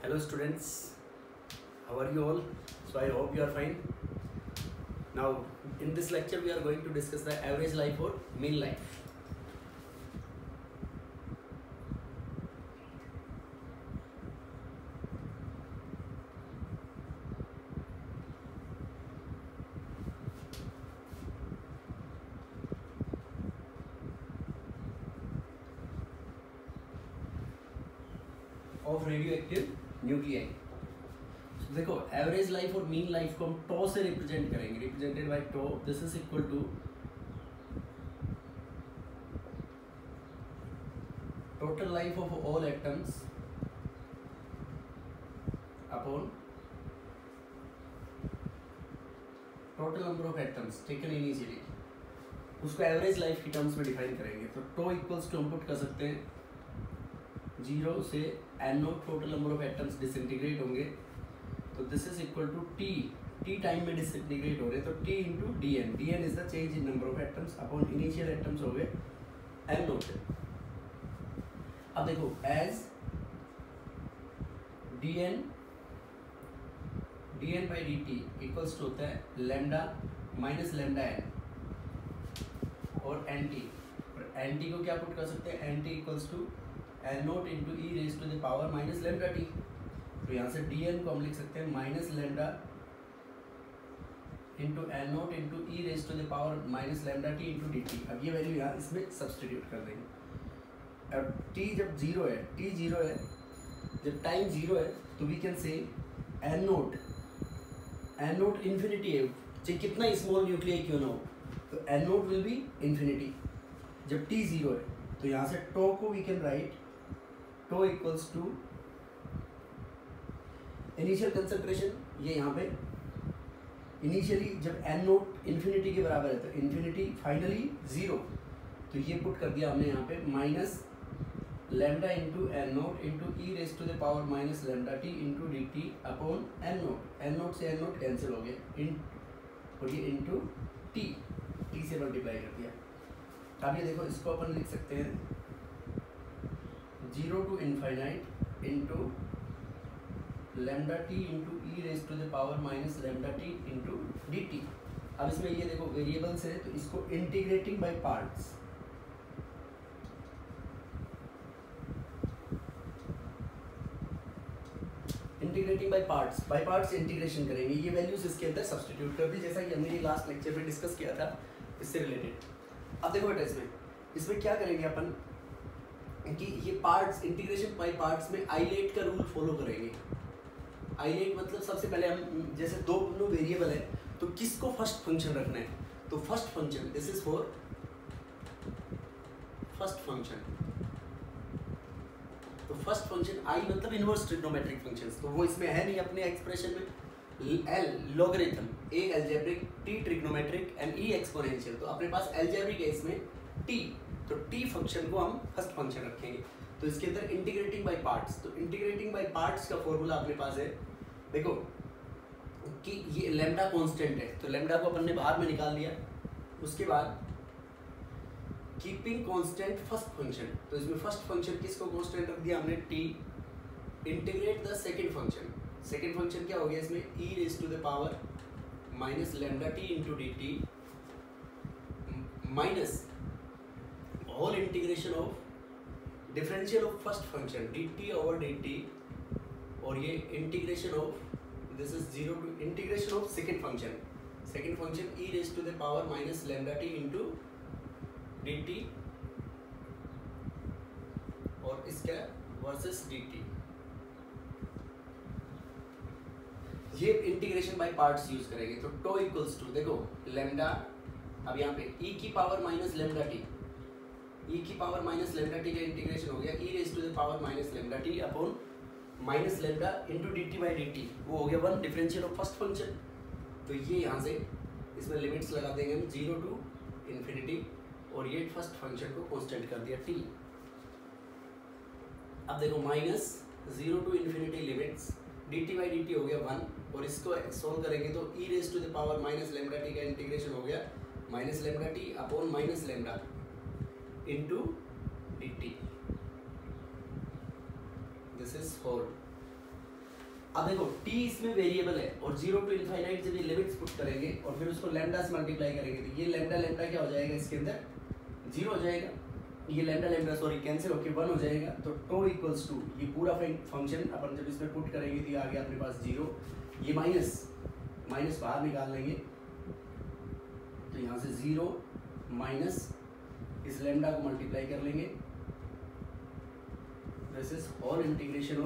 Hello students, how are you all? So I hope you are fine. Now in this lecture we are going to discuss the average life or mean life. Of radioactive nuclei. So देखो average life और mean life को हम tau से represent करेंगे. Represented by tau. This is equal to total life of all atoms upon total number of atoms taken initially. उसको average life की terms में define करेंगे. तो टो इक्वल्स टू हम पुट कर सकते हैं 0 से n0 total number of atoms disintegrate होंगे. तो this is equal to T time में डिसइंटीग्रेट हो रहे हैं. तो t into dn. dn is the change in number of atoms upon initial atoms हो गए n0. अब देखो as dn by dt equals to होता है लैम्डा माइनस लैम्डा n और nt. और nt को क्या पुट कर सकते हैं? nt equals to n0 into E raise to the power minus lambda T. तो यहाँ से dn को हम लिख सकते हैं minus lambda into n0 into E raise to the power minus lambda T into dt. अब ये वैल्यू यहाँ इसमें सब्सटीट्यूट कर देंगे. अब t जब जीरो है, t जीरो है, जब टाइम जीरो है तो we can say n0 infinity है. चाहे कितना स्मॉल न्यूक्लियर क्यों ना हो, तो n0 विल बी इन्फिनिटी जब t जीरो है. तो यहाँ से टो को we can write tau equals to initial concentration. ये यहाँ पे इनिशियली जब n0 इन्फिनिटी के बराबर है तो इन्फिनिटी फाइनली जीरो. तो ये पुट कर दिया हमने यहाँ पे minus lambda into n0 into E raise to the power minus lambda T into D t upon n0 से n0 कैंसिल हो गया और ये इंटू टी से मल्टीप्लाई कर दिया. अब ये देखो इसको अपन लिख सकते हैं 0 to infinite into lambda T into E raise to the power minus lambda T into D T. अब इसमें ये देखो वेरिएबल्स है तो इसको integrating by parts. Integrating by parts integration करेंगे. ये वैल्यूज इसके अंदर सब्स्टिट्यूट कर दी जैसा कि हमने ये लास्ट लेक्चर में डिस्कस किया था इससे रिलेटेड. अब देखो बेटा इसमें क्या करेंगे अपन कि ये पार्ट्स इंटीग्रेशन बाय पार्ट्स में आइलेट का रूल फॉलो करेंगे. आइलेट मतलब सबसे पहले हम जैसे दो वेरिएबल है तो किसको फर्स्ट फंक्शन रखना है. तो first function this is for first function. तो फर्स्ट फंक्शन आई मतलब इनवर्स ट्रिग्नोमेट्रिक फंक्शंस. तो वो इसमें है नहीं अपने एक्सप्रेशन में. L logarithm, A algebraic, T trigonometric and E exponential. तो अपने पास अलजेब्रिक है इसमें टी. तो टी फंक्शन को हम फर्स्ट फंक्शन रखेंगे. तो इसके अंदर इंटीग्रेटिंग बाय पार्ट्स. तो इंटीग्रेटिंग बाय पार्ट्स का फॉर्मूला अपने पास है देखो कि ये लैम्डा कांस्टेंट है तो लैम्डा को अपन ने बाहर में निकाल दिया. उसके बाद कीपिंग कांस्टेंट फर्स्ट फंक्शन. तो इसमें फर्स्ट फंक्शन किसको कांस्टेंट रख दिया हमने T. Integrate the second function. Second function क्या हो गया इसमें E raise to the power minus lambda T into D T minus whole integration of differential of first function D T over D T और ये integration of this is 0 to integration of second function E raise to the power minus lambda T into D T और इसका versus D T. ये integration by parts use करेंगे. तो to equals to देखो lambda. अब यहाँ पे e की power minus lambda t. e की पावर माइनस लैम्डा टी का इंटीग्रेशन हो गया e raise to the power minus lambda t upon minus lambda into D t by d t. वो हो गया one differential of first function. तो ये यहाँ से इसमें लिमिट्स लगा देंगे हम 0 टू इन्फिनिटी और ये फर्स्ट फंक्शन को कांस्टेंट कर दिया t. अब देखो minus 0 to infinity limits dt by dt हो गया 1 और इसको सोल्व करेंगे तो e raise to the power minus lambda t का इंटीग्रेशन हो गया minus lambda t upon minus lambda into dt. This is whole. अब देखो t इसमें वेरिएबल है और 0 टू इनफाइनाइट जब ये लिमिट्स पुट करेंगे और फिर उसको लैम्डा से मल्टीप्लाई करेंगे तो ये लैम्डा लैम्डा क्या हो जाएगा इसके अंदर 0 हो जाएगा, ये लैम्डा लैम्डा सॉरी कैंसिल होके 1 हो जाएगा। तो टो इक्वल्स टू ये पूरा फंक्शन अपन जब इसमें पुट करेंगे तो ये आ गया अपने पास 0, ये माइनस बाहर निकाल लेंगे तो यहाँ से 0 माइनस इस लैम्डा को मल्टीप्लाई कर लेंगे, this is whole integration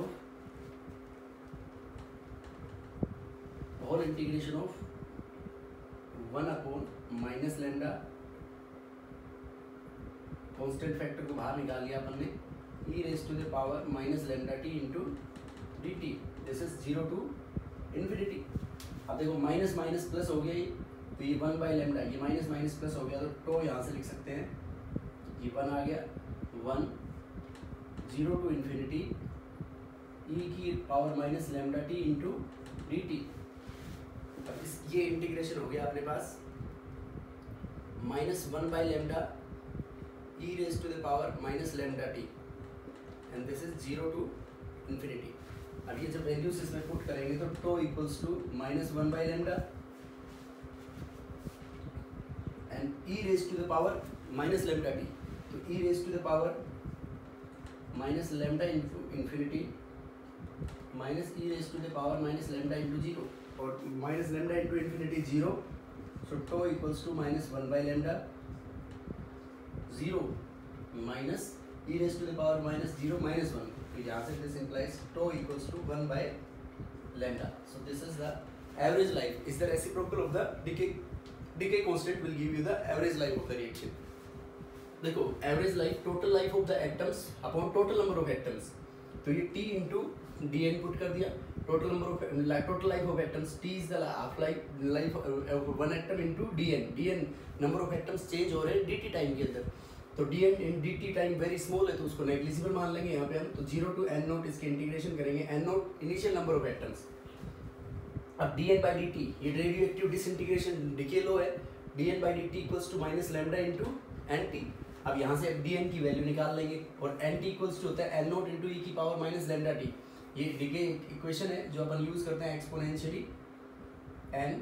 of 1 upon minus lambda, constant factor को बाहर निकाल लिया अपन ने, e raise to the power minus lambda T into D t, this is 0 to infinity. अब देखो माइनस माइनस प्लस हो गया ये, तो ये 1 बाई लैम्डा, ये माइनस माइनस प्लस हो गया तो टो यहाँ से लिख सकते हैं, ये 1 आ गया 1 0 टू इन्फिनिटी e की power minus lambda T into D T. अब इस ये इंटीग्रेशन हो गया अपने पास minus 1 by lambda e raise to the power minus lambda T and this is 0 to infinity. अब ये जब वैल्यूज इसमें पुट करेंगे तो to equals to minus 1 by lambda and e raise to the power minus lambda T, तो e raise to the power minus lambda into infinity minus e raise to the power minus lambda into 0 और minus lambda into infinity 0, so tau equals to minus 1 by lambda 0 minus e raise to the power minus 0 minus 1, तो यहाँ से this implies tau equals to 1 by lambda. So this is the average life, is the reciprocal of the decay constant will give you the average life of the reaction। देखो average life total life of the atoms upon total number of atoms, तो ये t into d n put कर दिया, total number of total life of atoms t is the half life of one atom into d n number of atoms change हो रहे हैं dt time के अंदर, तो d n in dt time very small है तो उसको negligible मान लेंगे यहाँ पे हम, तो 0 टू n नोट इसके इंटीग्रेशन करेंगे, n naught initial number of atoms. अब dn बाई dt ये radio active disintegration decay law है, dn by dt equals to minus lambda into nt। अब यहाँ से dn की वैल्यू निकाल लेंगे और nt इक्वल्स टू होता है n नोट इंटू e की पावर माइनस लैम्डा t, ये डिके इक्वेशन है जो अपन यूज करते हैं exponentially n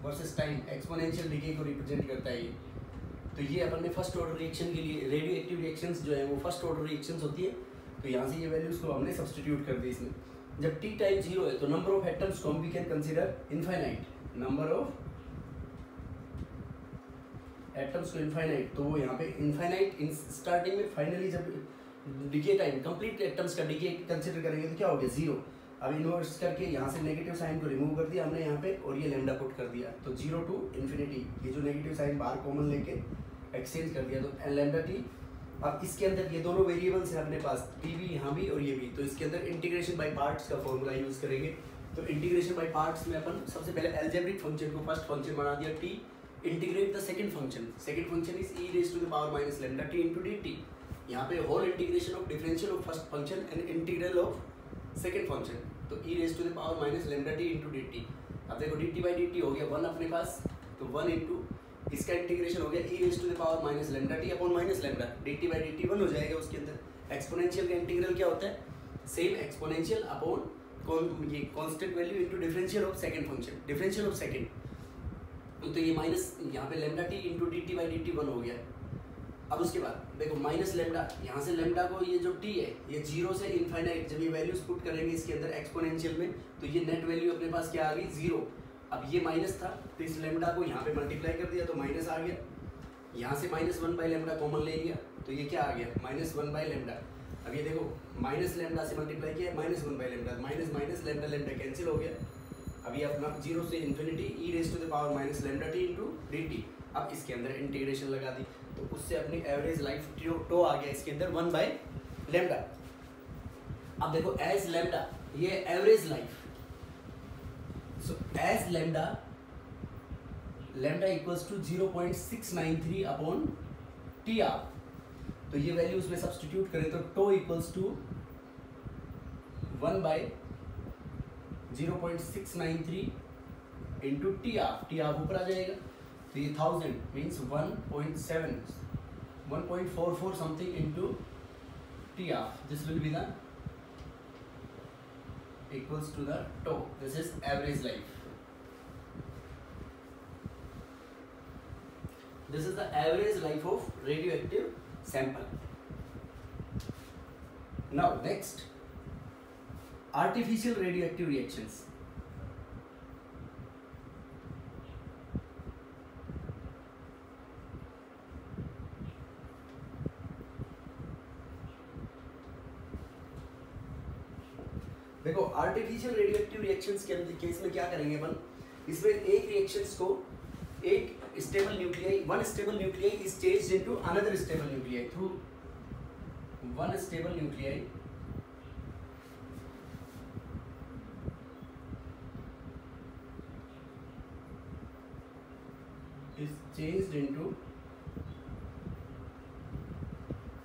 versus time, exponential decay को रिप्रेजेंट करता है ये। तो ये अपन ने फर्स्ट ऑर्डर रिएक्शन के लिए रेडियो एक्टिव रिएक्शंस जो है वो फर्स्ट ऑर्डर रिएक्शंस होती है, तो यहाँ से ये वैल्यूज को हमने सब्स्टिट्यूट कर दी इसमें। जब t टाइम 0 है तो नंबर ऑफ एटम्स को we can consider infinite, number of atoms को इनफाइनाइट, तो वो यहाँ पे इनफाइनाइट इन स्टार्टिंग में, फाइनली जब डिके टाइम कंप्लीट एटम्स का डिके कंसीडर करेंगे तो क्या हो गया 0। अब इन्वर्स करके यहाँ से नेगेटिव साइन को रिमूव कर दिया हमने यहाँ पे और ये लैम्डा पुट कर दिया, तो 0 टू इन्फिनिटी, ये जो नेगेटिव साइन बाहर कॉमन लेके एक्सचेंज कर दिया तो लैम्डा टी। अब इसके अंदर ये दोनों वेरिएबल्स हैं अपने पास, टी भी यहाँ भी और ये भी, तो इसके अंदर इंटीग्रेशन बाय पार्ट्स का फॉर्मूला यूज करेंगे। तो इंटीग्रेशन बाय पार्ट्स में अपन सबसे पहले अलजेब्रिक फंक्शन को फर्स्ट फंक्शन बना दिया t, integrate the second function is e raise to the power minus lambda t into dt। यहाँ पे whole integration of differential of first function and integral of second function, तो e raise to the power minus lambda t into dt। अब देखो dt by dt हो गया 1 अपने पास, तो 1 into इसका इंटीग्रेशन हो गया e raise to the power minus lambda t upon minus lambda, dt by dt 1 हो जाएगा उसके अंदर। एक्सपोनेंशियल का इंटीग्रल क्या होता है, सेम एक्सपोनेंशियल अपॉन ये constant value into differential of second function, differential of second, तो ये माइनस यहाँ पे lambda T into D t by d T 1 हो गया। अब उसके बाद देखो माइनस लैम्डा, यहाँ से लैम्डा को ये जो टी है ये 0 से इनफाइनाइट, जब ये वैल्यूज पुट करेंगे इसके अंदर एक्सपोनेंशियल में तो ये नेट वैल्यू अपने पास क्या आ गई 0। अब ये माइनस था तो इस लैम्डा को यहाँ पे मल्टीप्लाई कर दिया तो माइनस आ गया, यहाँ से माइनस 1 बाई लैम्डा कॉमन ले लिया तो ये क्या आ गया माइनस 1 बाई लैम्डा। अब ये देखो माइनस लैम्डा से मल्टीप्लाई किया minus 1 by lambda, minus minus lambda lambda cancel हो गया। अब ये अपना 0 से infinity e raise to the power minus lambda T into D T. अब इसके अंदर इंटीग्रेशन लगा दी तो उससे अपनी एवरेज लाइफ टो आ गया इसके अंदर 1 बाई लैम्डा। अब देखो एज लैम्डा ये average life, so as lambda lambda equals to 0.693 upon t r, तो ये वैल्यू उसमें सब्स्टिट्यूट करें तो to equals to 1 by 0.693 into t r ऊपर आ जाएगा तो ये 1000 means 1.44 something into t r, this will be the equals to the tau. This is average life. This is the average life of radioactive sample. Now next, artificial radioactive reactions. देखो artificial radioactive reactions के case में क्या करेंगे अपन, इसमें एक reactions को एक stable nuclei, one stable nuclei is changed into another stable nuclei through one stable nuclei is changed into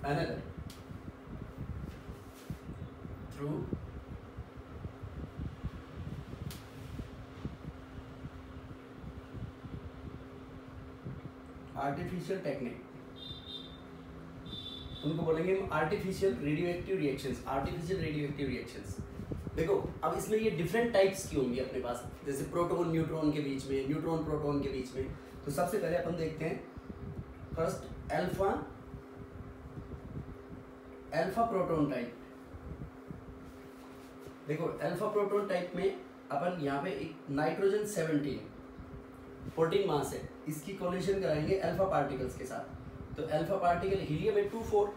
another through artificial technique, उनको बोलेंगे हम artificial radioactive reactions, artificial radioactive reactions. देखो अब इसमें ये डिफरेंट टाइप्स की होंगी अपने पास, जैसे प्रोटॉन न्यूट्रॉन के बीच में, न्यूट्रॉन प्रोटॉन के बीच में। तो सबसे पहले अपन देखते हैं फर्स्ट अल्फा प्रोटॉन टाइप। देखो अल्फा प्रोटॉन टाइप में अपन यहाँ पे एक नाइट्रोजन 14 मास है, इसकी कोलिजन कराएंगे अल्फा पार्टिकल्स के साथ। तो अल्फा पार्टिकल हीलियम है 24।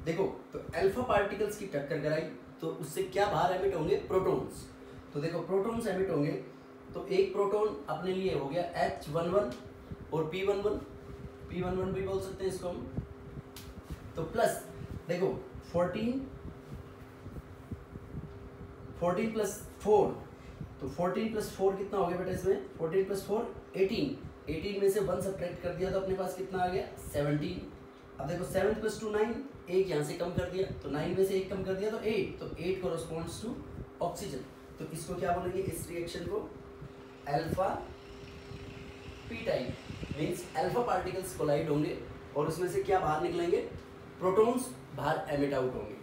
देखो तो अल्फा पार्टिकल्स की टक्कर कराई तो उससे क्या बाहर एमिट होंगे, प्रोटॉन्स। तो देखो प्रोटॉन्स एमिट होंगे, तो एक प्रोटॉन अपने लिए हो गया H11 और P11 भी बोल सकते हैं इसको हम। तो प्लस देखो 14 प्लस 4, तो 14 प्लस 4 कितना हो गया बेटा इसमें, 14 प्लस 4 18 में से 1 सब्ट्रैक्ट कर दिया तो अपने पास कितना आ गया 17। अब देखो 7 प्लस 2 9, एक यहाँ से कम कर दिया तो 9 में से एक कम कर दिया तो 8, तो 8 कोरस्पॉन्ड्स टू ऑक्सीजन। तो इसको क्या बोलेंगे, इस रिएक्शन को alpha p type, means alpha particles collide होंगे और उसमें से क्या बाहर निकलेंगे, प्रोटॉन्स बाहर एमिट आउट होंगे।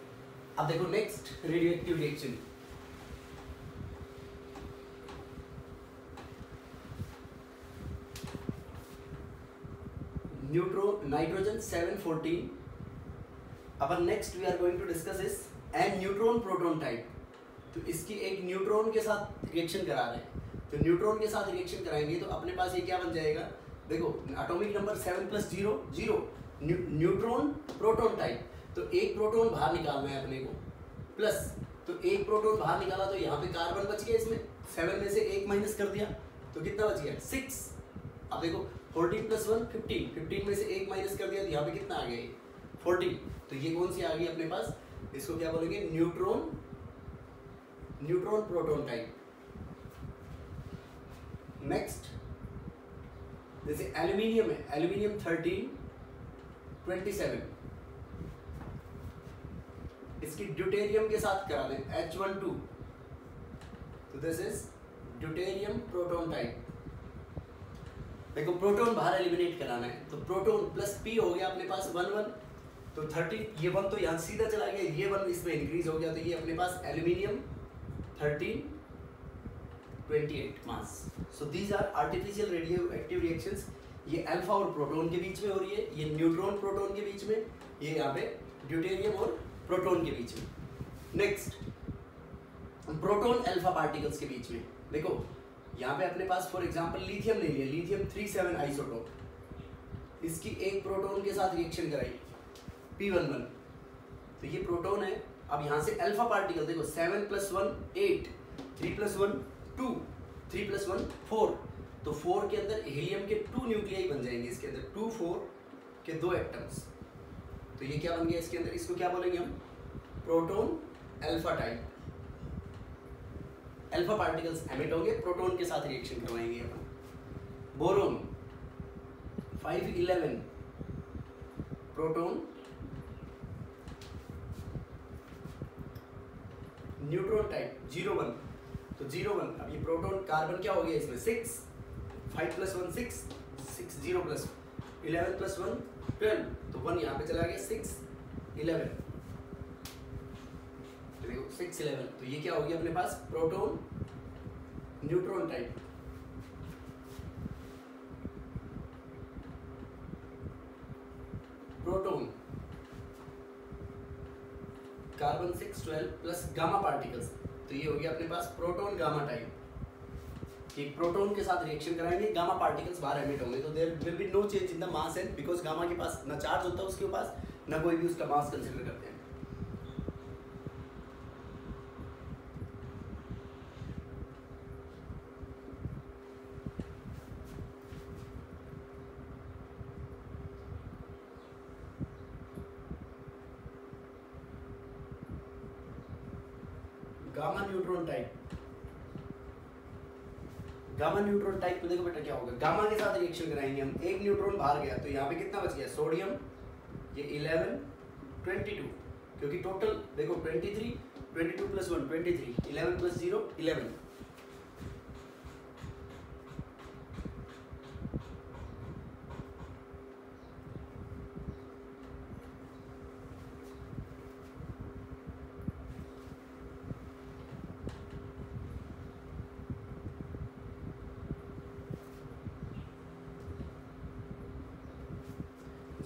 अब देखो नेक्स्ट रेडियोएक्टिव रिएक्शन, नाइट्रोजन 714। अपन next we are going to discuss इस एन न्यूट्रॉन प्रोटॉन टाइप। तो इसकी एक न्यूट्रॉन के साथ रिएक्शन करा रहे हैं, तो न्यूट्रॉन के साथ रिएक्शन कराएंगे तो अपने पास ये क्या बन जाएगा, देखो atomic number 7 plus 0 0, neutron proton type. तो एक प्रोटॉन बाहर निकालना है अपने को, प्लस तो एक प्रोटॉन बाहर निकाला तो यहाँ पे कार्बन बच गया, इसमें 7 में से एक माइनस कर दिया तो कितना बच गया 6। अब देखो 14 प्लस 1 15 में से एक माइनस कर दिया तो यहाँ पे कितना आ गया 14। तो ये कौन सी आ गई अपने पास, इसको क्या बोलेंगे, न्यूट्रॉन प्रोटॉन टाइप। नेक्स्ट जैसे एल्यूमिनियम है, एल्यूमिनियम 1327, इसकी ड्यूटेरियम के साथ करा दें H12, तो this is deuterium proton type. देखो प्रोटॉन बाहर एलिमिनेट कराना है, तो प्रोटॉन प्लस P हो गया अपने पास 1 1, तो 30, ये 1 तो यहाँ सीधा चला गया, ये 1 इसमें इंक्रीज हो गया, तो ये अपने पास aluminium 1328 mass. So these are artificial radioactive reactions. ये अल्फा और प्रोटॉन के बीच में हो रही है, ये न्यूट्रॉन प्रोटॉन के बीच में, ये यहाँ पे ड्यूटेरियम और प्रोटॉन के बीच में। नेक्स्ट प्रोटॉन अल्फा पार्टिकल्स के बीच में, देखो यहाँ पे अपने पास फॉर एग्जांपल लिथियम ले लिया, लिथियम 37 आइसोटोप, इसकी एक प्रोटॉन के साथ रिएक्शन कराई P11, तो ये प्रोटॉन है। अब यहाँ से अल्फा पार्टिकल देखो 7 प्लस 1 8, 3 प्लस 1 2, 3 प्लस 1 4, तो 4 के अंदर हीलियम के 2 न्यूक्लियाई बन जाएंगे, इसके अंदर 2 4 के 2 एटम्स। तो ये क्या बन गया इसके अंदर, इसको क्या बोलेंगे हम, proton alpha type. Alpha particles emit होंगे, प्रोटॉन के साथ रिएक्शन करवाएंगे अपन। बोरोन 511, प्रोटॉन न्यूट्रॉन टाइप 01, तो 01, अब ये प्रोटॉन कार्बन क्या हो गया इसमें 6, 5 प्लस 1 6, 6 0 प्लस 11 प्लस 1 12, तो 1 यहाँ पे चला गया 6 11। तो देखो 611, तो ये क्या होगी अपने पास proton neutron type. Proton carbon 612 plus gamma particles, तो ये हो गया अपने पास प्रोटॉन गामा टाइप। एक प्रोटॉन के साथ रिएक्शन कराएंगे, गामा पार्टिकल्स बाहर एमिट होंगे, तो there will be no change in the mass and because gamma के पास ना चार्ज होता है उसके पास, ना कोई भी उसका मास कंसीडर करते हैं। Gamma neutron type, gamma neutron type में देखो बेटा क्या होगा, गामा के साथ रिएक्शन कराएंगे हम, एक न्यूट्रॉन बाहर गया तो यहाँ पे कितना बच गया सोडियम, ये 11 22, क्योंकि टोटल देखो 23 22 प्लस 1 23, 11 प्लस 0 11,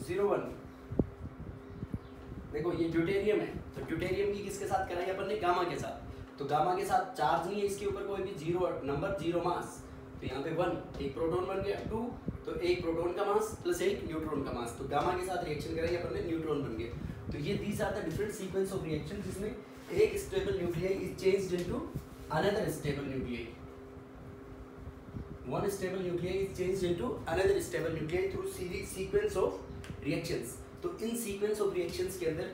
जीरो वन। देखो ये ड्यूटेरियम है, तो ड्यूटेरियम की किसके साथ कराई अपन ने, गामा के साथ, तो गामा के साथ चार्ज नहीं है इसके ऊपर कोई भी, जीरो नंबर जीरो मास, तो यहाँ पे 1 एक प्रोटॉन बन गया, 2 तो एक प्रोटॉन का मास प्लस एक न्यूट्रॉन का मास, तो गामा के साथ रिएक्शन कराई अपन ने, न्यूट्रॉन बन गया। तो ये these are the different sequence of reaction जिसमें एक stable nuclei is changed into another stable nuclei, one stable nuclei is changed into another stable nuclei through sequence of reactions। तो इन सीक्वेंस ऑफ रिएक्शंस के अंदर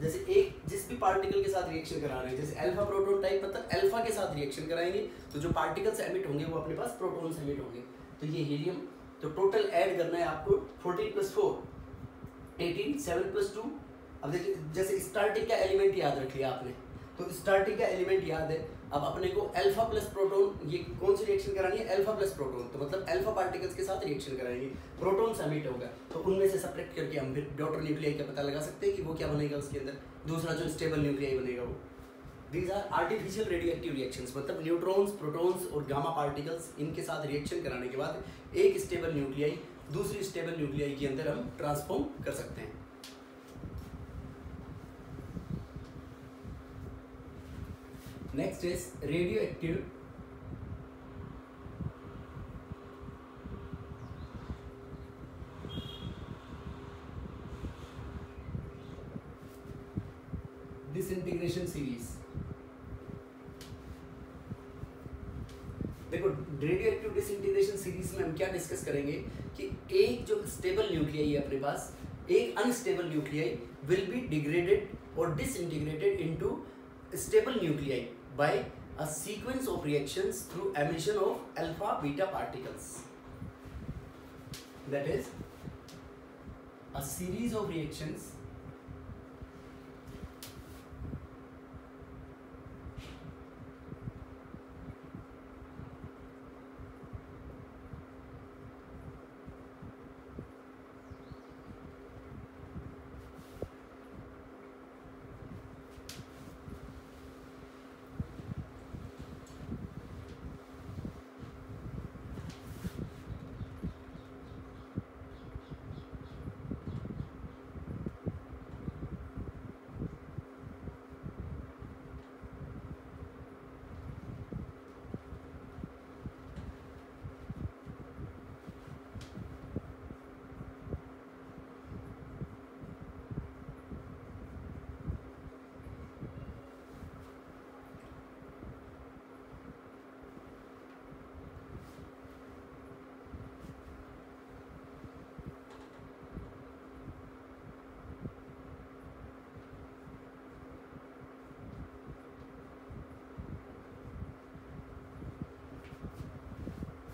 जैसे एक जिस भी particle के साथ रिएक्शन करा रहे हैं, जैसे अल्फा प्रोटॉन टाइप मतलब अल्फा के साथ रिएक्शन कराएंगे तो जो पार्टिकल्स एमिट होंगे वो अपने पास प्रोटॉन्स एमिट होंगे, तो ये हीलियम, तो टोटल ऐड करना है आपको 14 + 4 18, 7 + 2। अब देखिए जैसे स्टार्टिंग का एलिमेंट याद रख लिया आपने, तो स्टार्टिंग का एलिमेंट याद है, अब अपने को अल्फा प्लस प्रोटॉन, ये कौन सी रिएक्शन करानी है, अल्फा प्लस प्रोटॉन, तो मतलब अल्फा पार्टिकल्स के साथ रिएक्शन कराएंगे, प्रोटॉन एमिट होगा, तो उनमें से सब्ट्रैक्ट करके हम फिर डॉटर न्यूक्लियाई का पता लगा सकते हैं कि वो क्या बनेगा उसके अंदर, दूसरा जो स्टेबल न्यूक्लियाई बनेगा वो। These are artificial radioactive reactions, मतलब न्यूट्रॉन्स, प्रोटॉन्स और गामा पार्टिकल्स इनके साथ रिएक्शन कराने के बाद एक स्टेबल न्यूक्लियाई दूसरी स्टेबल न्यूक्लियाई के अंदर हम ट्रांसफॉर्म कर सकते हैं। Next is radioactive disintegration series. देखो रेडियोएक्टिव डिसइंटीग्रेशन सीरीज में हम क्या डिस्कस करेंगे कि एक जो स्टेबल न्यूक्लियाई है अपने पास, एक unstable nuclei will be degraded और disintegrated into stable nuclei by a sequence of reactions through emission of alpha beta particles, that is a series of reactions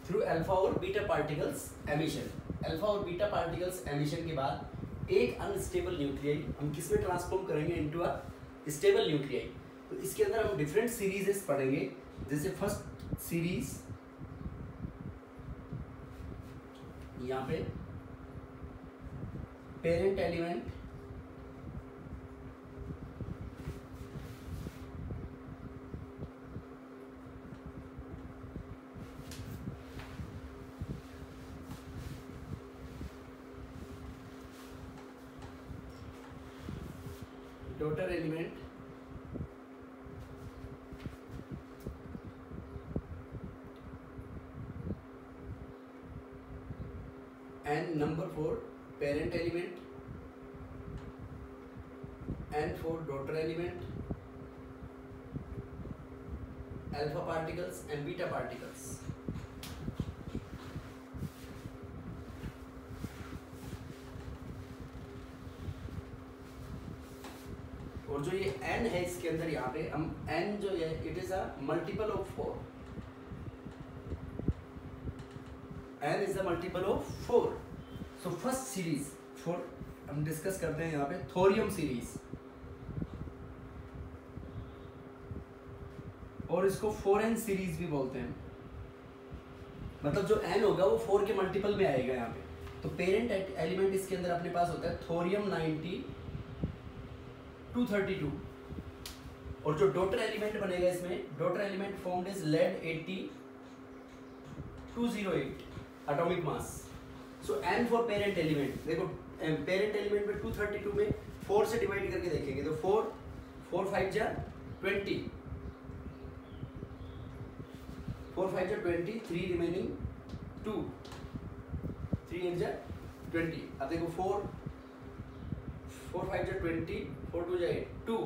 through alpha और बीटा पार्टिकल्स एमिशन। अल्फा और beta particles emission के बाद एक unstable nuclei हम किस में transform करेंगे, into a stable nuclei. तो इसके अंदर हम डिफरेंट सीरीजेस पढ़ेंगे, जैसे फर्स्ट सीरीज यहाँ पे parent element daughter element and number 4 parent element and 4 daughter element, alpha particles and beta particles. और जो ये n है इसके अंदर यहाँ पे हम n जो है it is a multiple of 4, n is a multiple of 4. So first series for हम डिस्कस करते हैं यहाँ पे थोरियम सीरीज, और इसको 4n सीरीज भी बोलते हैं. मतलब जो n होगा वो 4 के मल्टीपल में आएगा यहाँ पे. तो पेरेंट एलिमेंट इसके अंदर अपने पास होता है थोरियम 90 232, और जो डॉटर एलिमेंट बनेगा इसमें, daughter element formed is lead 80 208 atomic mass. So n for parent element, देखो पेरेंट एलिमेंट में 232 में 4 से डिवाइड करके देखेंगे तो 4 5 जा 20, 4 5 जा 20, 3 रिमेनिंग 2, 3 8 जा 20. अब देखो 4 5 जा 20, 4 2 जा 8 2.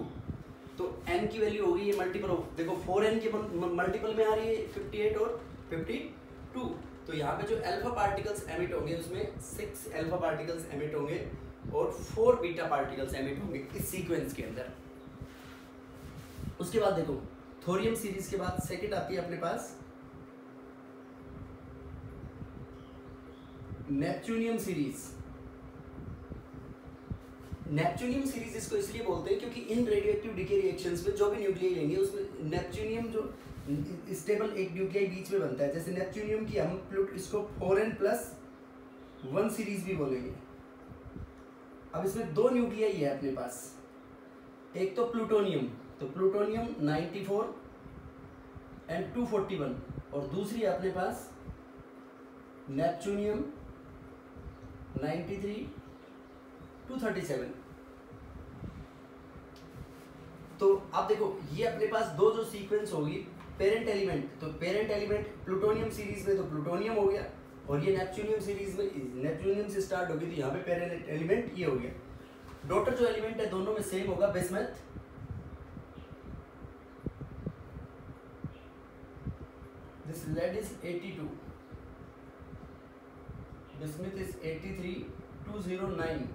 तो n की वैल्यू होगी ये मल्टीपल ऑफ, देखो 4n के मल्टीपल में आ रही है 58 और 52. तो यहाँ पे जो अल्फा पार्टिकल्स एमिट होंगे उसमें 6 अल्फा पार्टिकल्स एमिट होंगे और 4 बीटा पार्टिकल्स एमिट होंगे इस सीक्वेंस के अंदर. उसके बाद देखो थोरियम सीरीज के बाद सेकंड आती है अपने पास नेपच्यूनियम सीरीज. नेपच्यूनियम सीरीज इसको इसलिए बोलते हैं क्योंकि इन रेडियोएक्टिव डिके रिएक्शंस में जो भी न्यूक्लियाई लेंगे उसमें नेपच्यूनियम जो स्टेबल एक न्यूक्लियाई बीच में बनता है. जैसे नेपच्यूनियम की हम इसको 4n+1 सीरीज भी बोलेंगे. अब इसमें 2 न्यूक्लियाई है अपने पास, एक तो प्लूटोनियम, तो प्लूटोनियम 94 एंड 241, और दूसरी है अपने पास नेपच्यूनियम 93 237. तो आप देखो ये अपने पास दो जो सीक्वेंस होगी पेरेंट एलिमेंट, तो पेरेंट एलिमेंट प्लूटोनियम सीरीज में तो प्लूटोनियम हो गया, और ये नेपच्यूनियम सीरीज में नेपच्यूनियम से स्टार्ट होगी तो यहाँ पे पेरेंट एलिमेंट ये हो गया. डॉटर जो एलिमेंट है दोनों में सेम होगा bismuth, this led is 82, bismuth is 83 209,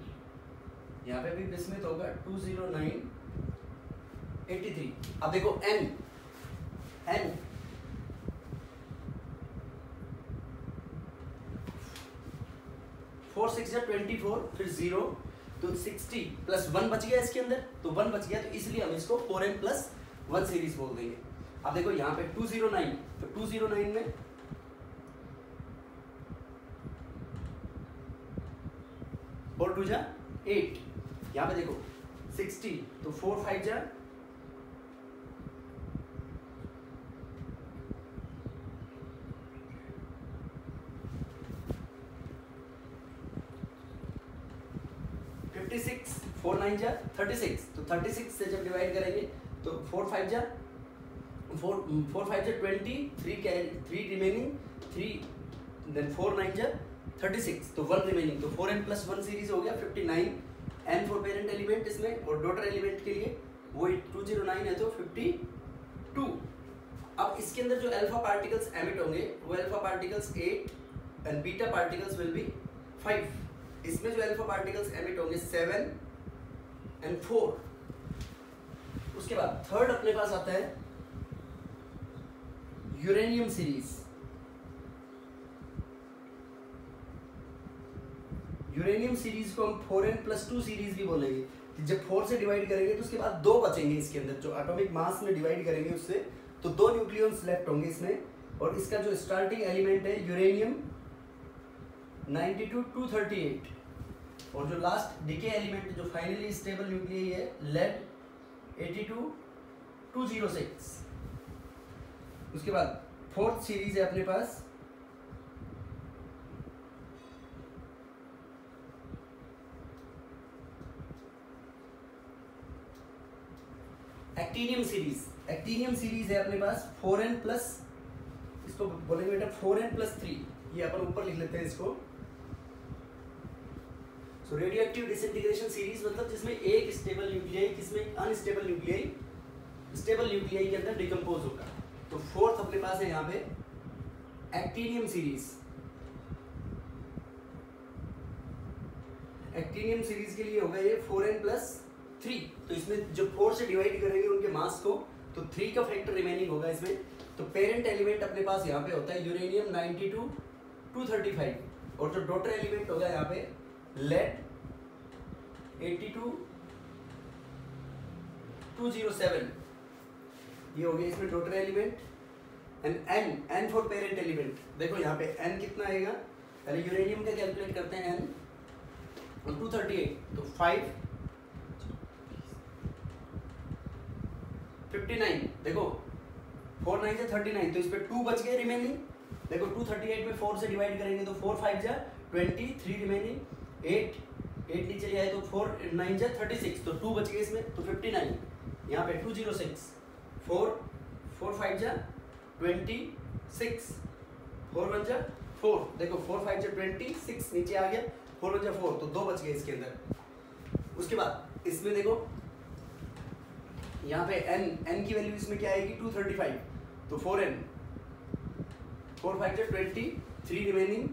यहाँ पे भी बिस्मथ होगा 209 83. अब देखो n 4 6 जा 24, फिर 0, तो 60 प्लस 1 बच गया इसके अंदर, तो 1 बच गया तो इसलिए हम इसको 4n+1 सीरीज बोल देंगे. अब देखो यहाँ पे 209, तो 209 में 4 2 जा 8, यहाँ पे देखो 60, तो 4 5 जा 56, 4 9 जा 36, तो 36 से जब डिवाइड करेंगे तो 4 5 जा 20, 3 रिमेनिंग 3, देन 4 9 जा 36, तो 1 रिमेनिंग, तो 4n+1 सीरीज हो गया 59. n फॉर पेरेंट एलिमेंट इसमें, और डॉटर एलिमेंट के लिए वो 209 है तो 52. अब इसके अंदर जो अल्फा पार्टिकल्स एमिट होंगे वो alpha particles 8 and beta particles will be 5. इसमें जो अल्फा पार्टिकल्स एमिट होंगे 7 एंड 4. उसके बाद थर्ड अपने पास आता है यूरेनियम सीरीज. यूरेनियम सीरीज को हम 4n+2 सीरीज भी बोलेंगे. जब 4 से डिवाइड करेंगे तो उसके बाद 2 बचेंगे इसके अंदर, जो एटॉमिक मास में डिवाइड करेंगे उससे, तो 2 न्यूक्लियॉन्स लेफ्ट होंगे इसमें. और इसका जो स्टार्टिंग एलिमेंट है यूरेनियम 92 238, और जो लास्ट डीके एलिमेंट जो फाइनली स्टेबल न्यूक्लियाई है लेड 82 206. उसके बाद फोर्थ सीरीज है अपने पास एक्टिनियम सीरीज, एक्टिनियम सीरीज है अपने पास 4n प्लस, इसको बोलेंगे बेटा 4n+3, ये अपन ऊपर लिख लेते हैं इसको। सो रेडियो एक्टिव डिसइंटीग्रेशन सीरीज मतलब जिसमें एक स्टेबल न्यूक्लियाई किसमें अनस्टेबल न्यूक्लियाई स्टेबल न्यूक्लियाई के अंदर डिकम्पोज होगा। तो फोर्थ अपने पास है यहाँ पे एक्टिनियम सीरीज। एक्टिनियम सीरीज के लिए होगा ये 4n+3, तो इसमें जो 4 से डिवाइड करेंगे उनके मास को तो 3 का फैक्टर रिमेनिंग होगा इसमें। तो पेरेंट एलिमेंट अपने पास यहाँ पे होता है यूरेनियम 92 235 और जो डॉटर एलिमेंट होगा यहाँ पे लेड 82 207, ये हो गया इसमें daughter element. And n for parent element, देखो यहाँ पे n कितना आएगा, पहले यूरेनियम का कैलकुलेट करते हैं n 238, तो 5 59, देखो 4 9 से 39, तो इस पे 2 बच गए रिमेनिंग। देखो 238 में 4 से डिवाइड करेंगे तो 4 5 जा 20, 3 रिमेनिंग, 8 नीचे आए तो 4 9 जा 36, तो 2 बच गए इसमें, तो 59। यहाँ पे 206, 4 5 जा 26, 4 1 जा 4, देखो 4 5 जा 26 नीचे आ गया, 4 1 जा 4, तो 2 बच गए इसके अंदर। उसके बाद इसमें देखो यहाँ पे n की वैल्यू इसमें क्या आएगी 235, तो 4n 4 5 जा 20, 3 रिमेनिंग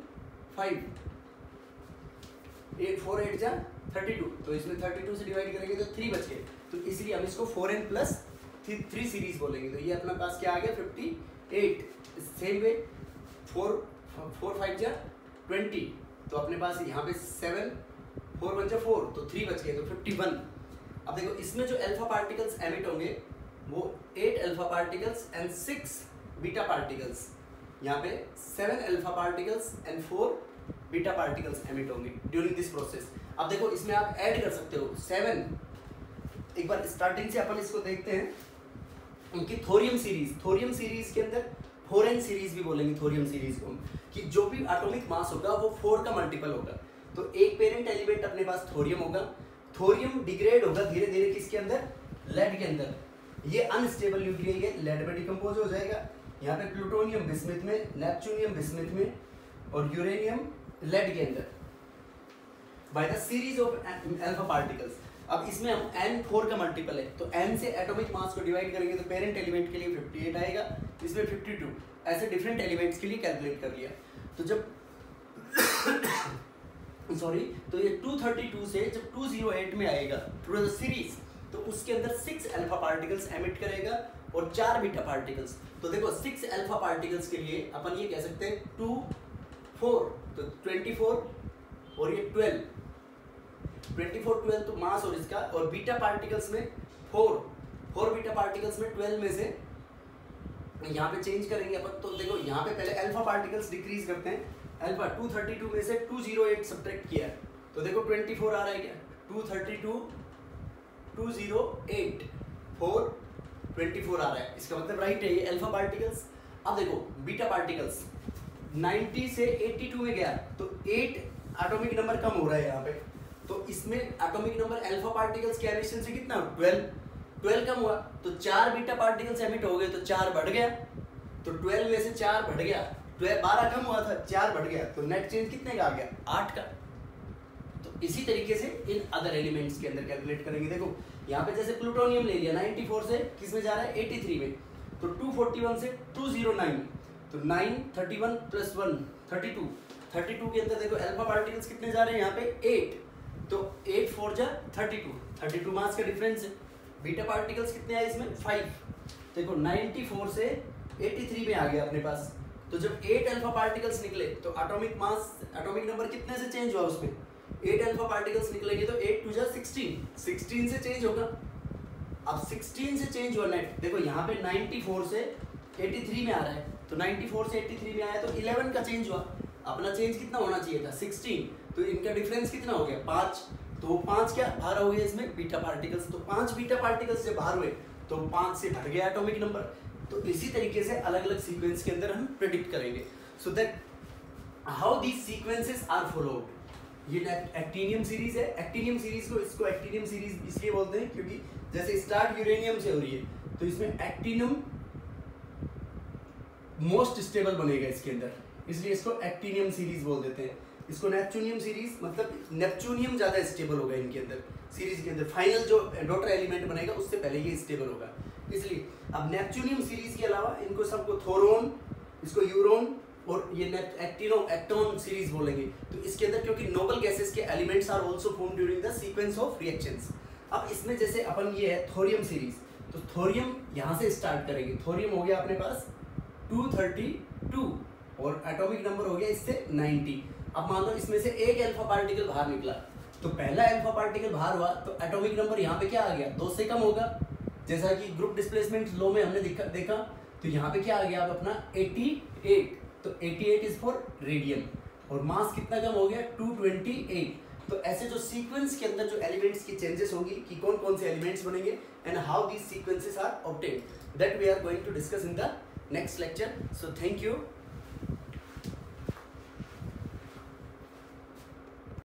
5, 4 8 जा 32, तो इसमें 32 से डिवाइड करेंगे तो 3 बच गए, तो इसलिए हम इसको 4n+3 सीरीज बोलेंगे। तो ये अपना पास क्या आ गया 58। सेम वे 4 5 जा 20, तो अपने पास यहाँ पे 7 4 1 जा 4, तो 3 बच गए, तो 51। अब देखो इसमें जो अल्फा पार्टिकल्स एमिट होंगे वो 8 alpha particles and 6 beta particles, यहाँ पे 7 alpha particles and 4 beta particles emit होंगे ड्यूरिंग दिस प्रोसेस। अब देखो इसमें आप ऐड कर सकते हो 7, एक बार स्टार्टिंग से अपन इसको देखते हैं उनकी थोरियम सीरीज के अंदर 4n सीरीज भी बोलेंगे थोरियम सीरीज को, कि जो भी एटॉमिक मास होगा वो 4 का मल्टीपल होगा। तो एक पेरेंट एलिमेंट अपने पास थोरियम होगा, थोरियम डिग्रेड होगा धीरे धीरे किसके अंदर, लेड के अंदर, ये अनस्टेबल न्यूक्लियाई है, लेड में डिकम्पोज हो जाएगा। यहाँ पे प्लूटोनियम बिस्मिथ में, नेपच्यूनियम बिस्मिथ में और यूरेनियम लेड के अंदर by the series of alpha particles. अब इसमें हम n 4 का मल्टीपल है, तो n से एटॉमिक मास को डिवाइड करेंगे तो पेरेंट एलिमेंट के लिए 58 आएगा, इसमें 52, ऐसे डिफरेंट एलिमेंट्स के लिए कैलकुलेट कर लिया। तो जब सॉरी तो ये 232 से जब 208 में आएगा थ्रू द सीरीज, तो उसके अंदर 6 अल्फा पार्टिकल्स एमिट करेगा और 4 बीटा पार्टिकल्स। तो देखो 6 अल्फा पार्टिकल्स के लिए अपन ये कह सकते हैं 2 4, तो 24 और ये 24 12 तो मास और इसका, और बीटा पार्टिकल्स में 4 बीटा पार्टिकल्स में 12 में से यहाँ पे चेंज करेंगे अपन। तो देखो यहाँ पे पहले अल्फा पार्टिकल्स डिक्रीज करते हैं, अल्फा 232 में से 208 सब्ट्रैक्ट किया तो देखो 24 आ रहा है क्या, 232 208 4 24 आ रहा है, इसका मतलब राइट है ये अल्फा पार्टिकल्स। अब देखो बीटा पार्टिकल्स 90 से 82 में गया तो 8 एटॉमिक नंबर कम हो रहा है यहाँ पे, तो इसमें एटॉमिक नंबर अल्फा पार्टिकल्स के एमिशन से कितना 12 कम हुआ, तो 4 बीटा पार्टिकल्स एमिट हो गए तो 4 बढ़ गया, तो 12 में से 4 बढ़ गया, 12 कम हुआ था 4 बढ़ गया, तो नेट चेंज कितने का आ गया 8 का। तो इसी तरीके से इन अदर एलिमेंट्स के अंदर कैलकुलेट करेंगे। देखो यहाँ पे जैसे प्लूटोनियम ले लिया 94 से किस में जा रहा है 83 में, तो 241 से 209, तो 9 31 प्लस 1 32 के अंदर देखो अल्फा पार्टिकल्स कितने जा रहे हैं यहाँ पे 8, तो 8 4 जा 32 मास का डिफरेंस है। बीटा पार्टिकल्स कितने आए इसमें 5, देखो 94 से 83 में आ गया अपने पास, तो जब 8 अल्फा पार्टिकल्स निकले तो एटॉमिक नंबर कितने से चेंज हुआ, उसमें 8 अल्फा पार्टिकल्स निकलेंगे तो 8 2 जा 16 से चेंज होगा। अब 16 से चेंज हुआ नेट, देखो यहाँ पे 94 से 83 में आ रहा है, तो 94 से 83 में आया तो 11 का चेंज हुआ, अपना चेंज कितना होना चाहिए था 16, तो इनका डिफरेंस कितना हो गया 5, तो 5 क्या बाहर हो गया इसमें बीटा पार्टिकल्स, तो 5 बीटा पार्टिकल्स जब बाहर हुए तो 5 से बढ़ गया एटॉमिक नंबर। तो इसी तरीके से अलग अलग सीक्वेंस के अंदर हम प्रेडिक्ट करेंगे। So that how these sequences are followed, ये एक्टिनियम सीरीज है, एक्टिनियम सीरीज को इसको एक्टिनियम सीरीज इसलिए बोलते हैं क्योंकि जैसे स्टार्ट यूरेनियम से हो रही है तो इसमें एक्टिनियम मोस्ट स्टेबल बनेगा इसके अंदर, इसलिए इसको एक्टिनियम सीरीज बोल देते हैं। इसको नेपच्यूनियम सीरीज, मतलब नेपच्यूनियम ज्यादा स्टेबल होगा इनके अंदर, सीरीज के अंदर फाइनल जो डॉटर एलिमेंट बनेगा उससे पहले ये स्टेबल होगा, इसलिए अब नेपच्यूनियम सीरीज के अलावा इनको सबको थोरोन, इसको यूरोन और ये एक्टोन सीरीज बोलेंगे। तो इसके अंदर क्योंकि नोबल गैसेस के elements are also form during the sequence of reactions. अब इसमें जैसे अपन ये है थोरियम सीरीज, तो थोरियम यहाँ से स्टार्ट करेंगे। थोरियम हो गया अपने पास 232 और एटॉमिक नंबर हो गया इससे 90। अब मान लो इसमें से एक अल्फा पार्टिकल बाहर निकला, तो पहला अल्फा पार्टिकल बाहर हुआ तो एटॉमिक नंबर यहाँ पे क्या आ गया, 2 से कम होगा, जैसा कि ग्रुप डिस्प्लेसमेंट लॉ में हमने देखा। तो यहाँ पे क्या आ गया अब अपना 88, तो 88 इज फॉर रेडियम, और मास कितना कम हो गया 228। तो ऐसे जो सीक्वेंस के अंदर जो एलिमेंट्स की चेंजेस होंगी कि कौन कौन से एलिमेंट्स बनेंगे and how these sequences are obtained, that we are going to discuss in the next lecture. So thank you.